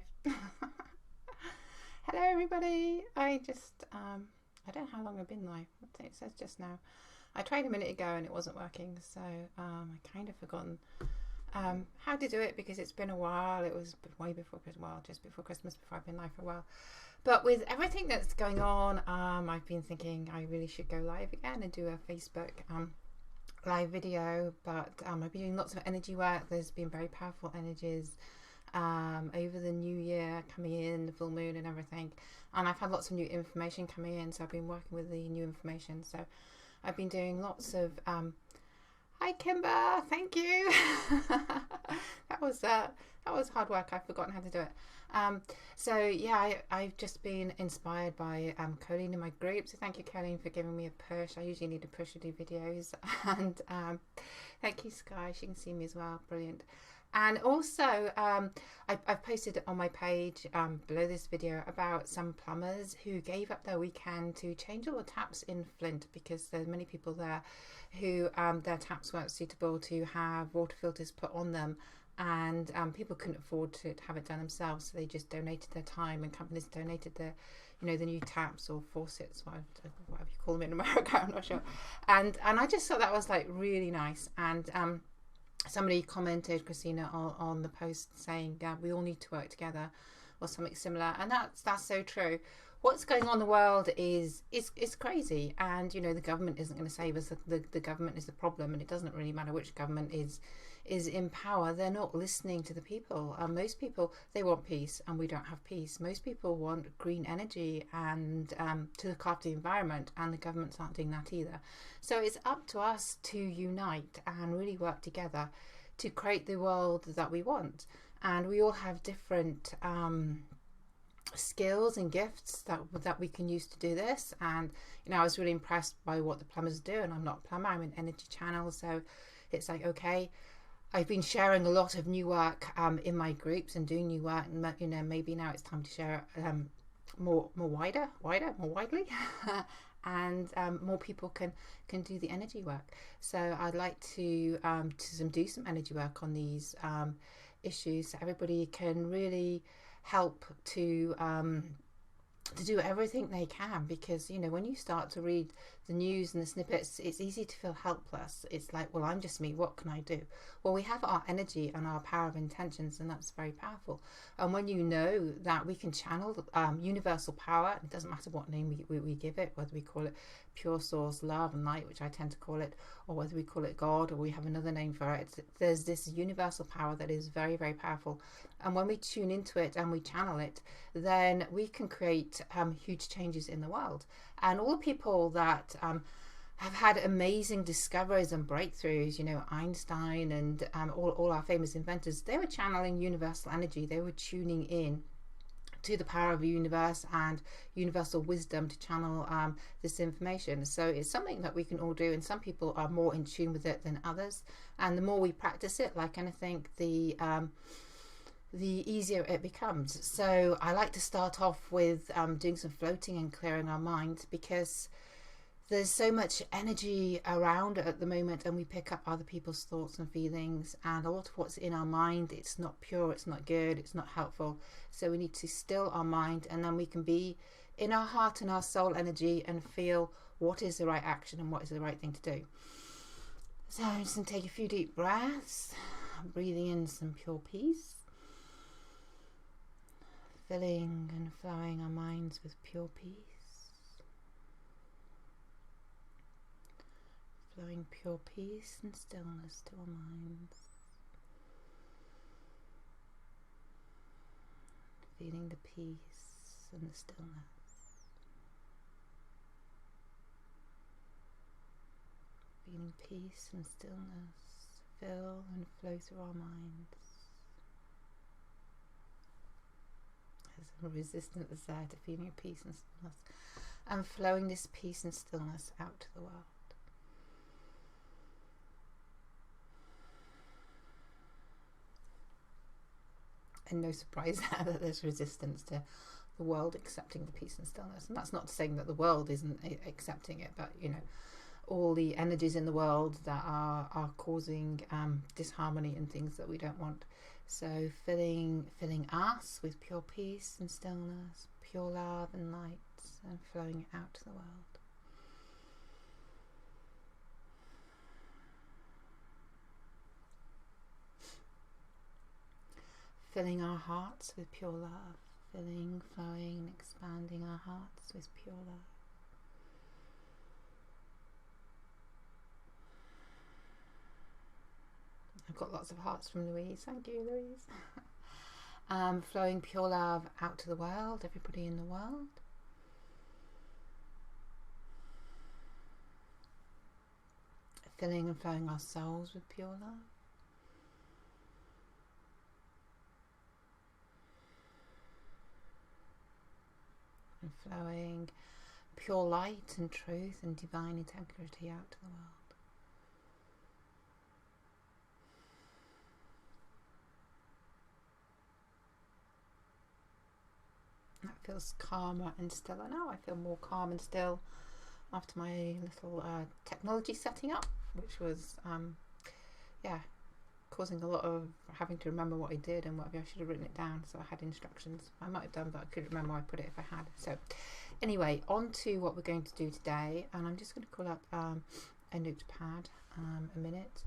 life. Hello everybody. I don't know how long I've been live. It says just now. I tried a minute ago and it wasn't working, so I kind of forgotten how to do it because it's been a while. It was way before Christmas, well, just before Christmas, before I've been live for a while. But with everything that's going on, I've been thinking I really should go live again and do a Facebook live video. But I've been doing lots of energy work. There's been very powerful energies over the new year coming in, the full moon and everything, and I've had lots of new information coming in, so I've been working with the new information. So I've been doing lots of hi Kimber, thank you. that was hard work. I've forgotten how to do it. So yeah, I've just been inspired by Colleen in my group, so thank you Colleen for giving me a push. I usually need a push to do videos. And thank you Sky, she can see me as well, brilliant. And also, I've posted on my page below this video about some plumbers who gave up their weekend to change all the taps in Flint because there's many people there who their taps weren't suitable to have water filters put on them, and people couldn't afford to have it done themselves, so they just donated their time, and companies donated their, the new taps or faucets, whatever you call them in America, I'm not sure. And I just thought that was like really nice. And somebody commented, Christina, on the post saying we all need to work together or something similar, and that's so true. What's going on in the world is crazy, and the government isn't going to save us. The government is the problem, and it doesn't really matter which government is in power. They're not listening to the people. Most people, they want peace, and we don't have peace. Most people want green energy and to look after the environment, and the governments aren't doing that either. So it's up to us to unite and really work together to create the world that we want. And we all have different skills and gifts that we can use to do this. And I was really impressed by what the plumbers do, and I'm not a plumber, I'm an energy channel, so it's like, okay, I've been sharing a lot of new work in my groups and doing new work, and maybe now it's time to share more widely and more people can do the energy work. So I'd like to do some energy work on these issues, so everybody can really help to do everything they can, because when you start to read the news and the snippets, it's easy to feel helpless. It's like, well, I'm just me, what can I do? Well, we have our energy and our power of intentions, and that's very powerful. And when you know that we can channel universal power, it doesn't matter what name we give it, whether we call it pure source, love and light, which I tend to call it, or whether we call it God, or we have another name for it. There's this universal power that is very, very powerful, and when we tune into it and we channel it, then we can create huge changes in the world. And all the people that have had amazing discoveries and breakthroughs, Einstein and all our famous inventors, they were channeling universal energy. They were tuning in to the power of the universe and universal wisdom to channel this information. So it's something that we can all do, and some people are more in tune with it than others. And the more we practice it, like anything, the easier it becomes. So I like to start off with doing some floating and clearing our mind, because there's so much energy around at the moment, and we pick up other people's thoughts and feelings, and a lot of what's in our mind, it's not pure, it's not good, it's not helpful. So we need to still our mind, and then we can be in our heart and our soul energy and feel what is the right action and what is the right thing to do. So I'm just going to take a few deep breaths, breathing in some pure peace, filling and flowing our minds with pure peace, flowing pure peace and stillness to our minds, feeling the peace and the stillness, feeling peace and stillness fill and flow through our minds. There's a resistance there to feeling a peace and stillness, and flowing this peace and stillness out to the world. And no surprise there that there's resistance to the world accepting the peace and stillness. And that's not saying that the world isn't accepting it, but all the energies in the world that are causing disharmony and things that we don't want. So filling us with pure peace and stillness, pure love and light, and flowing it out to the world. Filling our hearts with pure love, filling, flowing, and expanding our hearts with pure love. I've got lots of hearts from Louise. Thank you, Louise. Flowing pure love out to the world, everybody in the world. Filling and flowing our souls with pure love. And flowing pure light and truth and divine integrity out to the world. That feels calmer and stiller now. I feel more calm and still after my little technology setting up, which was yeah, causing a lot of having to remember what I did and what I should have written it down, so I had instructions. I might have done, but I couldn't remember where I put it if I had. So anyway, on to what we're going to do today, and I'm just going to call up a notepad a minute,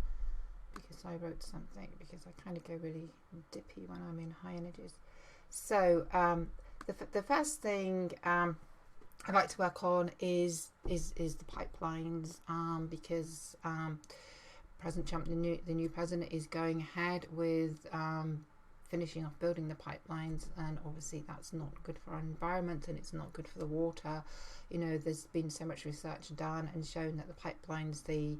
because I wrote something, because I kind of go really dippy when I'm in high energies. So the first thing I'd like to work on is the pipelines, because President Trump, the new president, is going ahead with finishing off building the pipelines, and obviously that's not good for our environment and it's not good for the water. You know, there's been so much research done and shown that the pipelines, they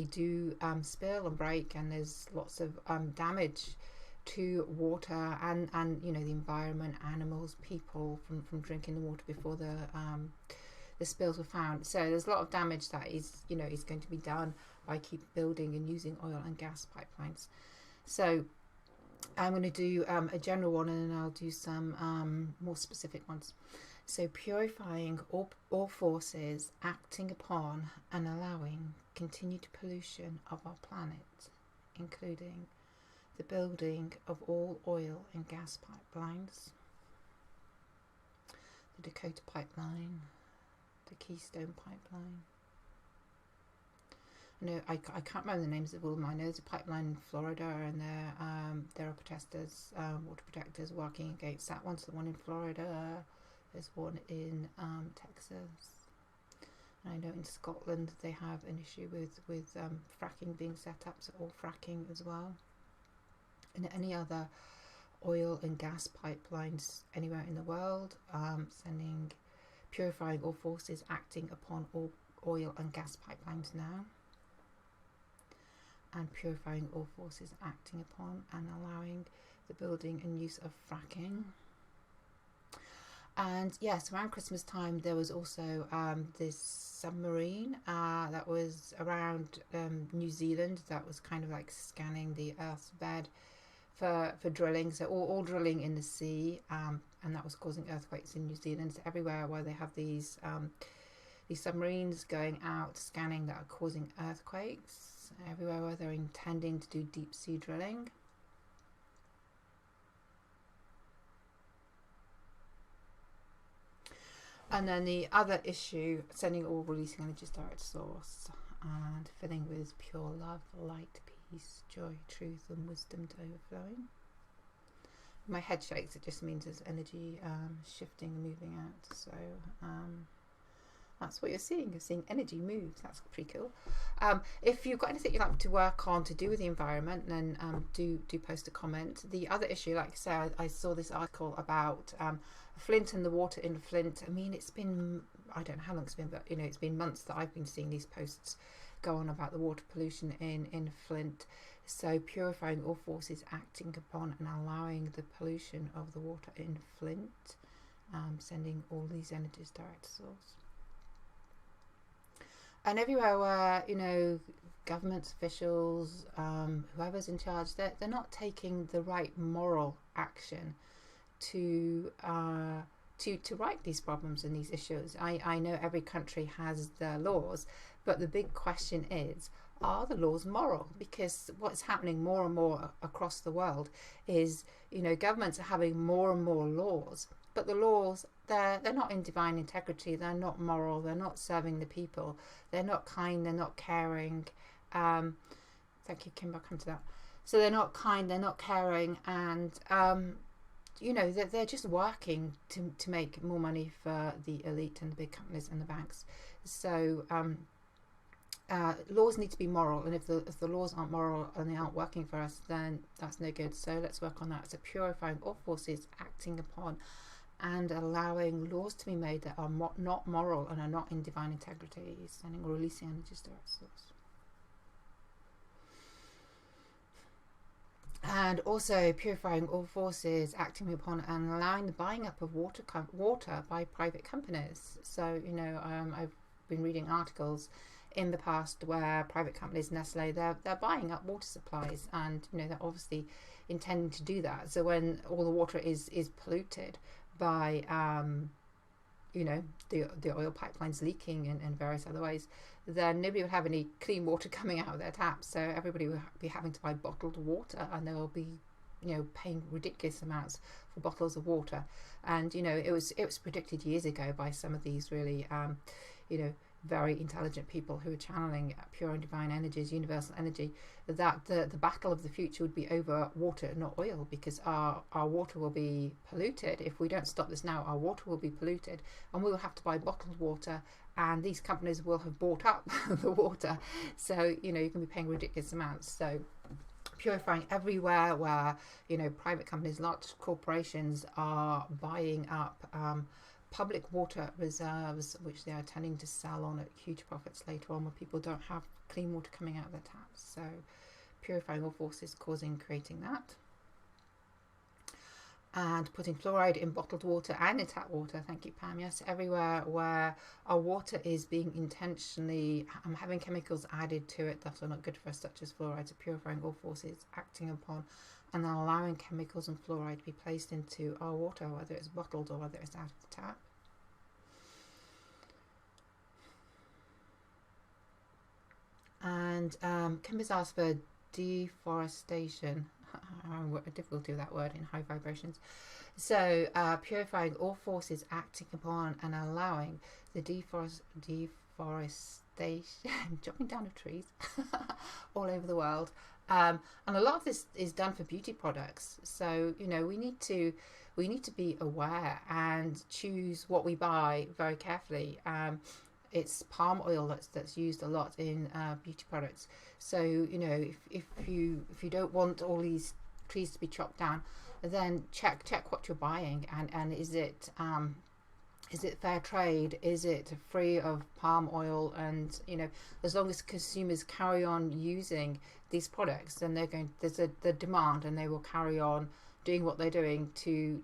do spill and break, and there's lots of damage to water and you know, the environment, animals, people from drinking the water before the spills were found. So there's a lot of damage that is going to be done by keep building and using oil and gas pipelines. So I'm going to do a general one, and then I'll do some more specific ones. So purifying all forces acting upon and allowing continued pollution of our planet, including the building of all oil and gas pipelines, the Dakota Pipeline, the Keystone Pipeline. No, I can't remember the names of all of them. I know there's a pipeline in Florida, and there are protesters, water protectors working against that one. So the one in Florida, there's one in Texas. And I know in Scotland they have an issue with fracking being set up, so all fracking as well. And any other oil and gas pipelines anywhere in the world, purifying all forces acting upon all oil and gas pipelines now, and purifying all forces acting upon and allowing the building and use of fracking. And yes, around Christmas time there was also this submarine that was around New Zealand, that was kind of like scanning the Earth's bed for drilling, so all drilling in the sea, and that was causing earthquakes in New Zealand. So everywhere where they have these submarines going out scanning that are causing earthquakes, everywhere where they're intending to do deep sea drilling. And then the other issue, sending all releasing energies direct to source, and filling with pure love, light, peace, joy, truth and wisdom to overflowing. My head shakes, it just means there's energy shifting and moving out. So that's what you're seeing. You're seeing energy move. That's pretty cool. If you've got anything you'd like to work on to do with the environment, then do post a comment. The other issue, like I said, I saw this article about Flint and the water in Flint. I mean, it's been, I don't know how long it's been, but you know, it's been months that I've been seeing these posts go on about the water pollution in Flint. So purifying all forces acting upon and allowing the pollution of the water in Flint, sending all these energies direct to source. And everywhere where, you know, government officials, whoever's in charge, they're not taking the right moral action to right these problems and these issues. I know every country has their laws, but the big question is, are the laws moral? Because what's happening more and more across the world is, governments are having more and more laws, but the laws, they're not in divine integrity, they're not moral, they're not serving the people, they're not kind, they're not caring. Thank you, Kim, I'll come to that. So they're not kind, they're not caring, and they're just working to make more money for the elite and the big companies and the banks. So laws need to be moral, and if the laws aren't moral and they aren't working for us, then that's no good. So let's work on that. So purifying all forces, acting upon and allowing laws to be made that are not moral and are not in divine integrity, sending or releasing energies to our source. And also purifying all forces, acting upon and allowing the buying up of water by private companies. So, I've been reading articles in the past where private companies, Nestle, they're buying up water supplies, and they're obviously intending to do that. So when all the water is polluted by the oil pipelines leaking and various other ways, then nobody would have any clean water coming out of their taps. So everybody will be having to buy bottled water, and they'll be paying ridiculous amounts for bottles of water. And it was predicted years ago by some of these really very intelligent people who are channeling pure and divine energies, universal energy, that the battle of the future would be over water, not oil, because our water will be polluted. If we don't stop this now, our water will be polluted, and we will have to buy bottled water, and these companies will have bought up the water. So you can be paying ridiculous amounts. So purifying everywhere where private companies, large corporations are buying up public water reserves, which they are tending to sell on at huge profits later on when people don't have clean water coming out of their taps. So purifying all forces creating that. And putting fluoride in bottled water and in tap water. Thank you, Pam. Yes, everywhere where our water is being intentionally having chemicals added to it that are not good for us, such as fluoride. So purifying all forces, acting upon and allowing chemicals and fluoride to be placed into our water, whether it's bottled or whether it's out of the tap. And Kim has asked for deforestation. Difficulty with that word in high vibrations. So purifying all forces, acting upon and allowing the deforestation, chopping down of trees all over the world. And a lot of this is done for beauty products. So we need to be aware and choose what we buy very carefully. It's palm oil that's used a lot in beauty products. So if you don't want all these trees to be chopped down, then check what you're buying, and is it fair trade? Is it free of palm oil? And as long as consumers carry on using these products, then there's the demand, and they will carry on doing what they're doing to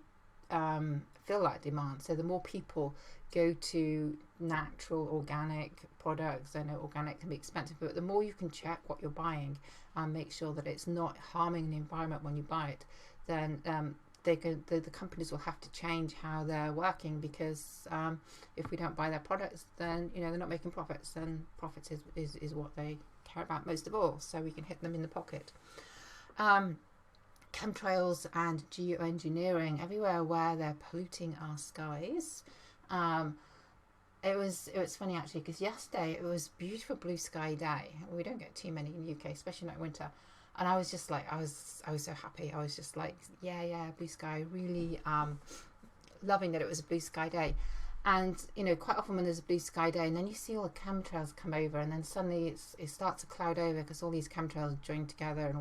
fill that demand. So the more people go to natural organic products, I know organic can be expensive, but the more you can check what you're buying and make sure that it's not harming the environment when you buy it, then the companies will have to change how they're working, because if we don't buy their products, then they're not making profits, and profits is what they care about most of all, so we can hit them in the pocket. Chemtrails and geoengineering, everywhere where they're polluting our skies. It was funny actually, because yesterday it was beautiful blue sky day. We don't get too many in the UK, especially like winter. And I was just like, I was so happy. I was just like, yeah, blue sky. Really loving that it was a blue sky day. And quite often when there's a blue sky day, and then you see all the chemtrails come over, and then suddenly it starts to cloud over, because all these chemtrails join together, and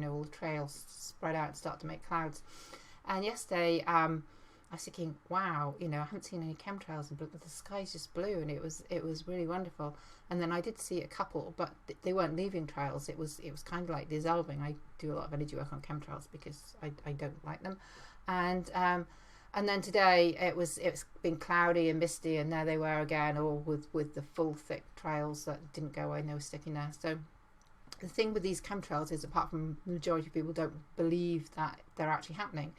all the trails spread out and start to make clouds. And yesterday, I was thinking, wow, I haven't seen any chemtrails, but the sky's just blue, and it was really wonderful. And then I did see a couple, but they weren't leaving trails. It was kind of like dissolving. I do a lot of energy work on chemtrails because I don't like them. And then today it's been cloudy and misty, and there they were again, all with the full thick trails that didn't go away and they were sticking there. So the thing with these chemtrails is, apart from the majority of people don't believe that they're actually happening,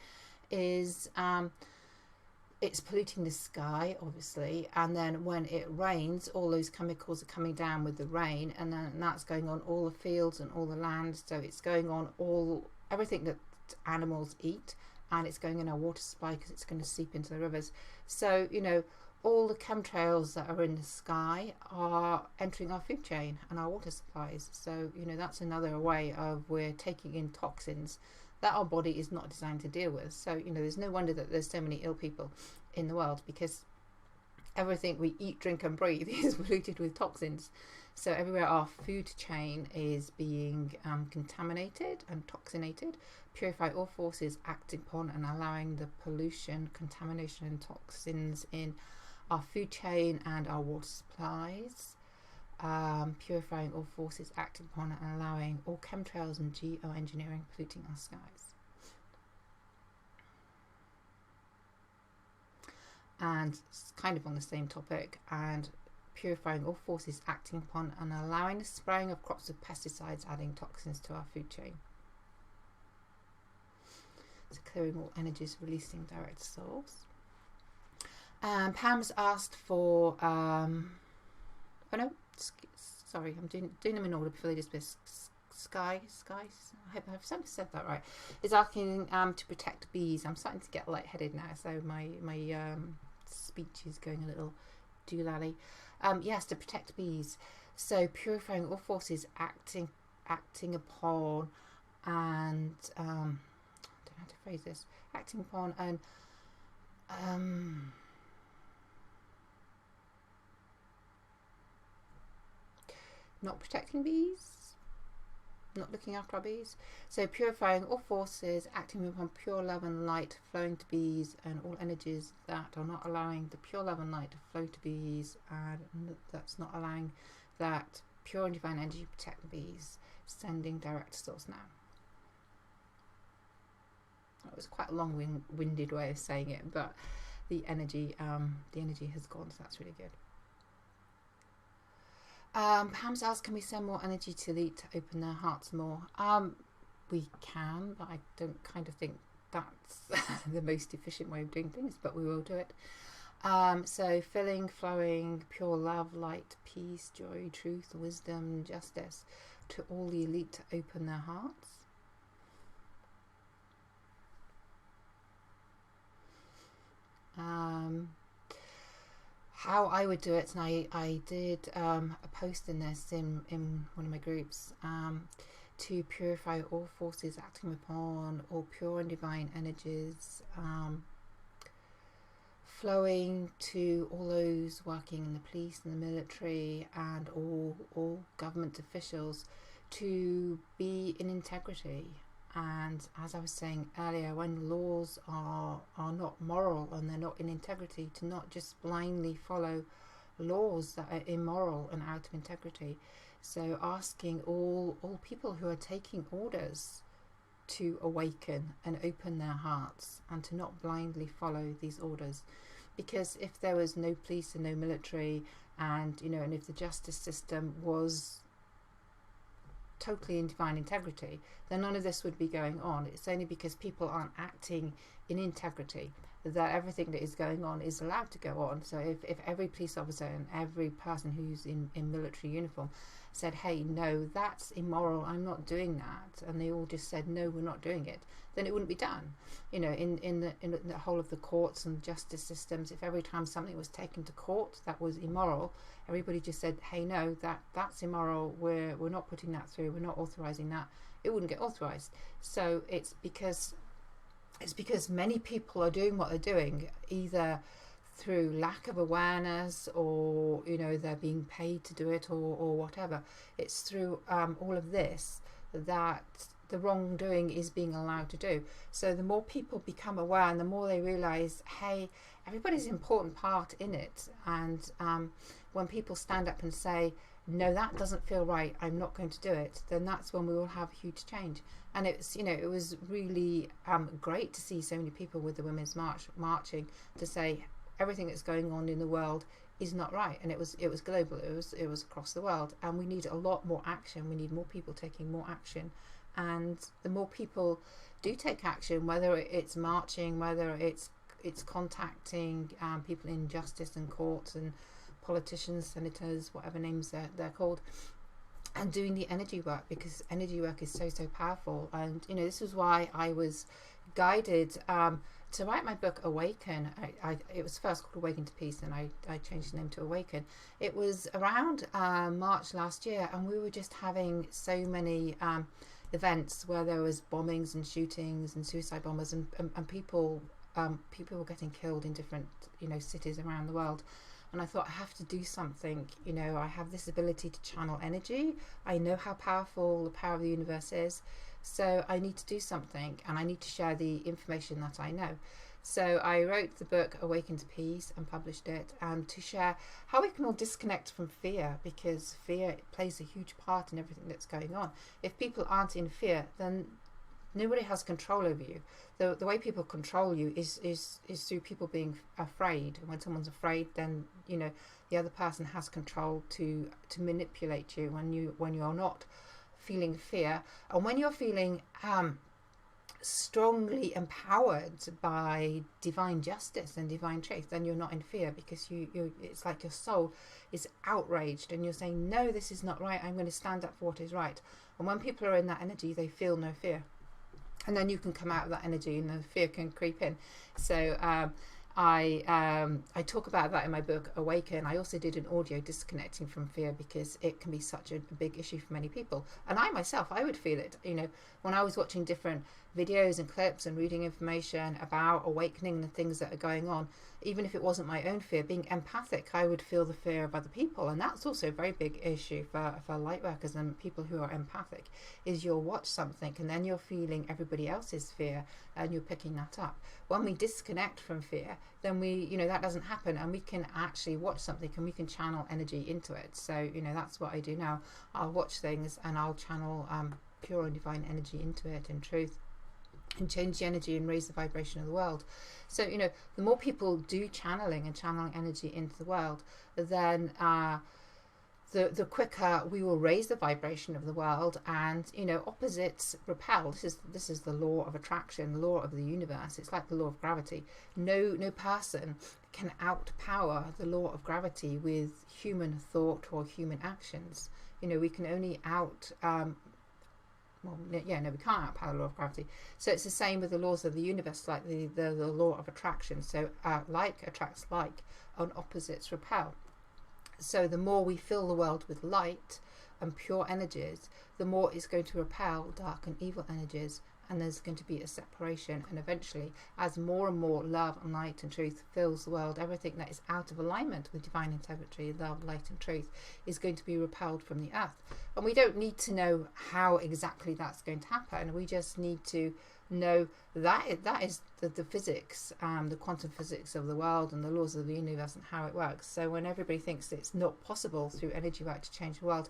is it's polluting the sky, obviously, and then when it rains, all those chemicals are coming down with the rain, and then that's going on all the fields and all the land. So it's going on everything that animals eat, and it's going in our water supply because it's going to seep into the rivers. So, you know, all the chemtrails that are in the sky are entering our food chain and our water supplies. So, you know, that's another way of we're taking in toxins that our body is not designed to deal with. So, you know, there's no wonder that there's so many ill people in the world, because everything we eat, drink and breathe is polluted with toxins. So everywhere our food chain is being contaminated and toxinated, purify all forces acting upon and allowing the pollution, contamination and toxins in our food chain and our water supplies. Purifying all forces acting upon and allowing all chemtrails and geoengineering polluting our skies. And it's kind of on the same topic, and purifying all forces acting upon and allowing the spraying of crops with pesticides adding toxins to our food chain. So clearing all energies releasing direct source. Pam's asked for sorry, I'm doing them in order before they disappear. Sky, I hope I've said that right. Is asking to protect bees. I'm starting to get lightheaded now, so my speech is going a little doolally. Yes, to protect bees. So purifying all forces acting upon and I don't know how to phrase this. Acting upon and not protecting bees, not looking after our bees. So purifying all forces, acting upon pure love and light flowing to bees, and all energies that are not allowing the pure love and light to flow to bees, and that's not allowing that pure and divine energy to protect the bees, sending direct to source now. That was quite a long-winded way of saying it, but the energy has gone, so that's really good. Pam's asked, can we send more energy to the elite to open their hearts more? We can, but I don't kind of think that's the most efficient way of doing things, but we will do it. So filling, flowing, pure love, light, peace, joy, truth, wisdom, justice to all the elite to open their hearts. How I would do it, and I did a post in this in one of my groups, to purify all forces acting upon all pure and divine energies, flowing to all those working in the police and the military and all government officials to be in integrity. And as I was saying earlier, when laws are not moral and they're not in integrity, to not just blindly follow laws that are immoral and out of integrity. So asking all people who are taking orders to awaken and open their hearts and to not blindly follow these orders. Because if there was no police and no military, and and if the justice system was totally in divine integrity, then none of this would be going on. It's only because people aren't acting in integrity that everything that is going on is allowed to go on. So if every police officer and every person who's in military uniform said, hey, no, that's immoral, I'm not doing that, and they all just said, no, we're not doing it, then it wouldn't be done. In the whole of the courts and justice systems, if every time something was taken to court that was immoral, everybody just said, hey, no, that's immoral, we're not putting that through, we're not authorizing that, it wouldn't get authorized. So it's because many people are doing what they're doing, either through lack of awareness, or they're being paid to do it, or whatever. It's through all of this that the wrongdoing is being allowed to do. So the more people become aware and the more they realize, hey, everybody's an important part in it, and when people stand up and say, no, that doesn't feel right, I'm not going to do it, then that's when we will have huge change. And it's it was really great to see so many people with the Women's March marching to say everything that's going on in the world is not right. And it was global, it was across the world, and we need a lot more action. We need more people taking more action, and the more people do take action, whether it's marching, whether it's it's contacting people in justice and courts and politicians, senators, whatever names they're called, and doing the energy work, because energy work is so powerful. And this is why I was guided to write my book Awaken. It was first called Awaken to Peace, and I changed the name to Awaken. It was around March last year, and we were just having so many events where there was bombings and shootings and suicide bombers, and people were getting killed in different cities around the world. And I thought, I have to do something. I have this ability to channel energy. I know how powerful the power of the universe is. So I need to do something, and I need to share the information that I know. So I wrote the book Awaken to Peace and published it to share how we can all disconnect from fear, because fear plays a huge part in everything that's going on. If people aren't in fear, then nobody has control over you. The way people control you is through people being afraid. And when someone's afraid, then the other person has control to manipulate you when you're not feeling fear. And when you're feeling strongly empowered by divine justice and divine truth, then you're not in fear, because you it's like your soul is outraged and you're saying, no, this is not right, I'm going to stand up for what is right. And when people are in that energy, they feel no fear. And then you can come out of that energy and the fear can creep in. So I talk about that in my book Awaken. I also did an audio disconnecting from fear, because it can be such a big issue for many people. And I myself, I would feel it, when I was watching different videos and clips and reading information about awakening, the things that are going on. Even if it wasn't my own fear, being empathic, I would feel the fear of other people. And that's also a very big issue for light workers and people who are empathic, is you'll watch something and then you're feeling everybody else's fear and you're picking that up. When we disconnect from fear, then that doesn't happen, and we can actually watch something and we can channel energy into it. So that's what I do now. I'll watch things and I'll channel pure and divine energy into it, and truth, and change the energy and raise the vibration of the world. So the more people do channeling energy into the world, then the quicker we will raise the vibration of the world, and opposites repel. This is the law of attraction, the law of the universe. It's like the law of gravity. No person can outpower the law of gravity with human thought or human actions. We can only we can't outpower the law of gravity. So it's the same with the laws of the universe, like the law of attraction. So like attracts like, and opposites repel. So the more we fill the world with light and pure energies, the more it's going to repel dark and evil energies, and there's going to be a separation. And eventually, as more and more love and light and truth fills the world, everything that is out of alignment with divine integrity, love, light and truth is going to be repelled from the earth. And we don't need to know how exactly that's going to happen. We just need to know that is the physics, the quantum physics of the world and the laws of the universe and how it works. So when everybody thinks it's not possible through energy work to change the world,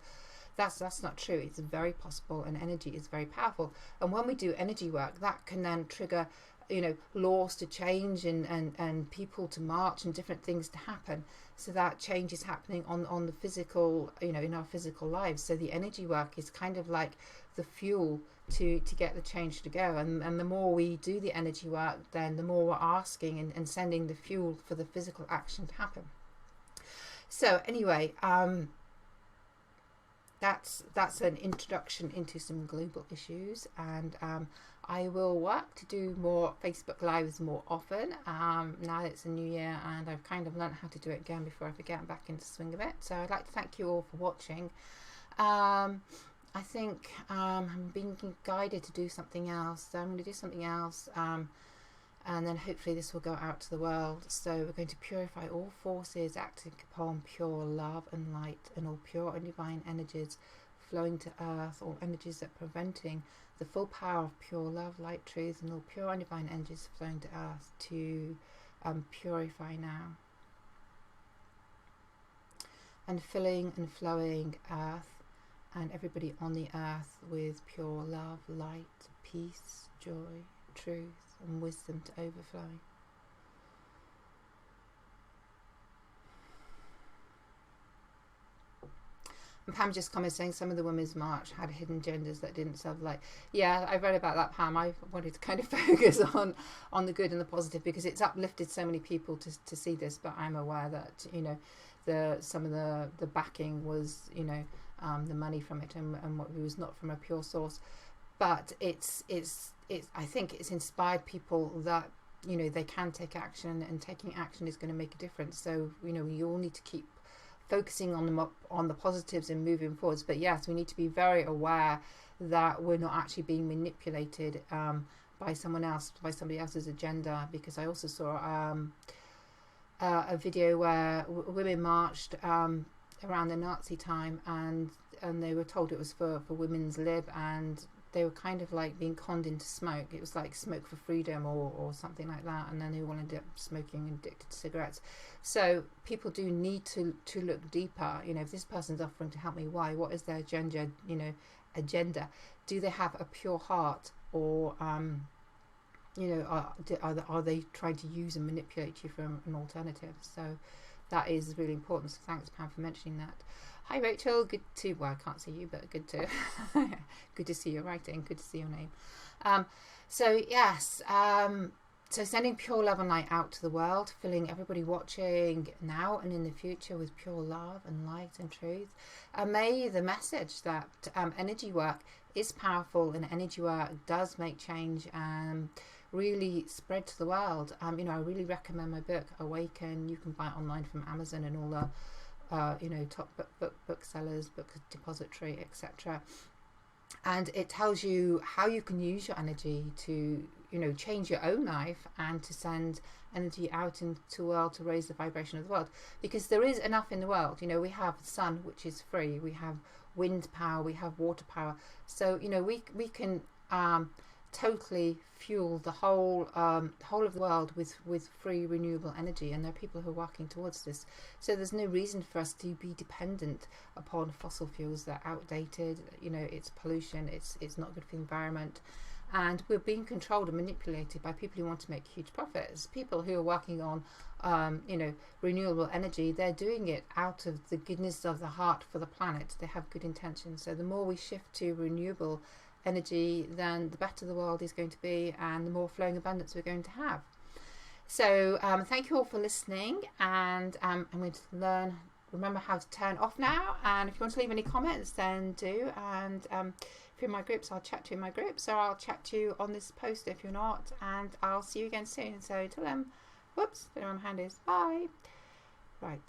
that's not true. It's very possible, and energy is very powerful. And when we do energy work, that can then trigger laws to change and people to march and different things to happen. So that change is happening on the physical, in our physical lives. So the energy work is kind of like the fuel to get the change to go. And the more we do the energy work, then the more we're asking and sending the fuel for the physical action to happen. So anyway, that's an introduction into some global issues, and I will work to do more Facebook Lives more often. Now it's a new year and I've kind of learned how to do it again before I forget back into the swing of it. So I'd like to thank you all for watching. I think I'm being guided to do something else, so I'm going to do something else, and then hopefully this will go out to the world. So we're going to purify all forces acting upon pure love and light, and all pure and divine energies flowing to earth, all energies that are preventing the full power of pure love, light, truth, and all pure and divine energies flowing to earth to purify now. And filling and flowing earth and everybody on the earth with pure love, light, peace, joy, truth, and wisdom to overflowing. And Pam just commented saying some of the women's march had hidden genders that didn't serve light. Yeah, I read about that, Pam. I wanted to kind of focus on the good and the positive, because it's uplifted so many people to see this. But I'm aware that, you know, some of the backing was, you know, the money from it, and what it was not from a pure source. But it's I think it's inspired people that, you know, they can take action, and taking action is going to make a difference. So, you know, we all need to keep focusing on the positives and moving forwards. But yes, we need to be very aware that we're not actually being manipulated by someone else, by somebody else's agenda. Because I also saw a video where women marched around the Nazi time, and they were told it was for women's lib, and they were kind of like being conned into smoke. It was like smoke for freedom or something like that, and then they all ended up smoking and addicted to cigarettes. So people do need to look deeper. You know, if this person's offering to help me, why? What is their agenda? You know, agenda. Do they have a pure heart, or you know, are they trying to use and manipulate you from an alternative? So that is really important. So thanks, Pam, for mentioning that. Hi Rachel, good to, well, I can't see you, but good to good to see your writing, good to see your name. So yes, so sending pure love and light out to the world, filling everybody watching now and in the future with pure love and light and truth. And may the message that energy work is powerful, and energy work does make change and really spread to the world. You know, I really recommend my book Awaken. You can buy it online from Amazon and all the you know, top booksellers, book depository, etc. And it tells you how you can use your energy to, you know, change your own life, and to send energy out into the world to raise the vibration of the world. Because there is enough in the world. You know, we have sun, which is free, we have wind power, we have water power. So, you know, we can totally fuel the whole of the world with free renewable energy, and there are people who are working towards this. So there's no reason for us to be dependent upon fossil fuels. They're outdated. You know, it's pollution, it's not good for the environment, and we're being controlled and manipulated by people who want to make huge profits. People who are working on you know, renewable energy, they're doing it out of the goodness of the heart for the planet. They have good intentions. So the more we shift to renewable energy, then the better the world is going to be, and the more flowing abundance we're going to have. So thank you all for listening, and I'm going to remember how to turn off now. And if you want to leave any comments, then do. And if you're in my groups, I'll chat to you in my groups, or I'll chat to you on this post if you're not, and I'll see you again soon. So till then, whoops, I don't know where my hand is. Bye. Right.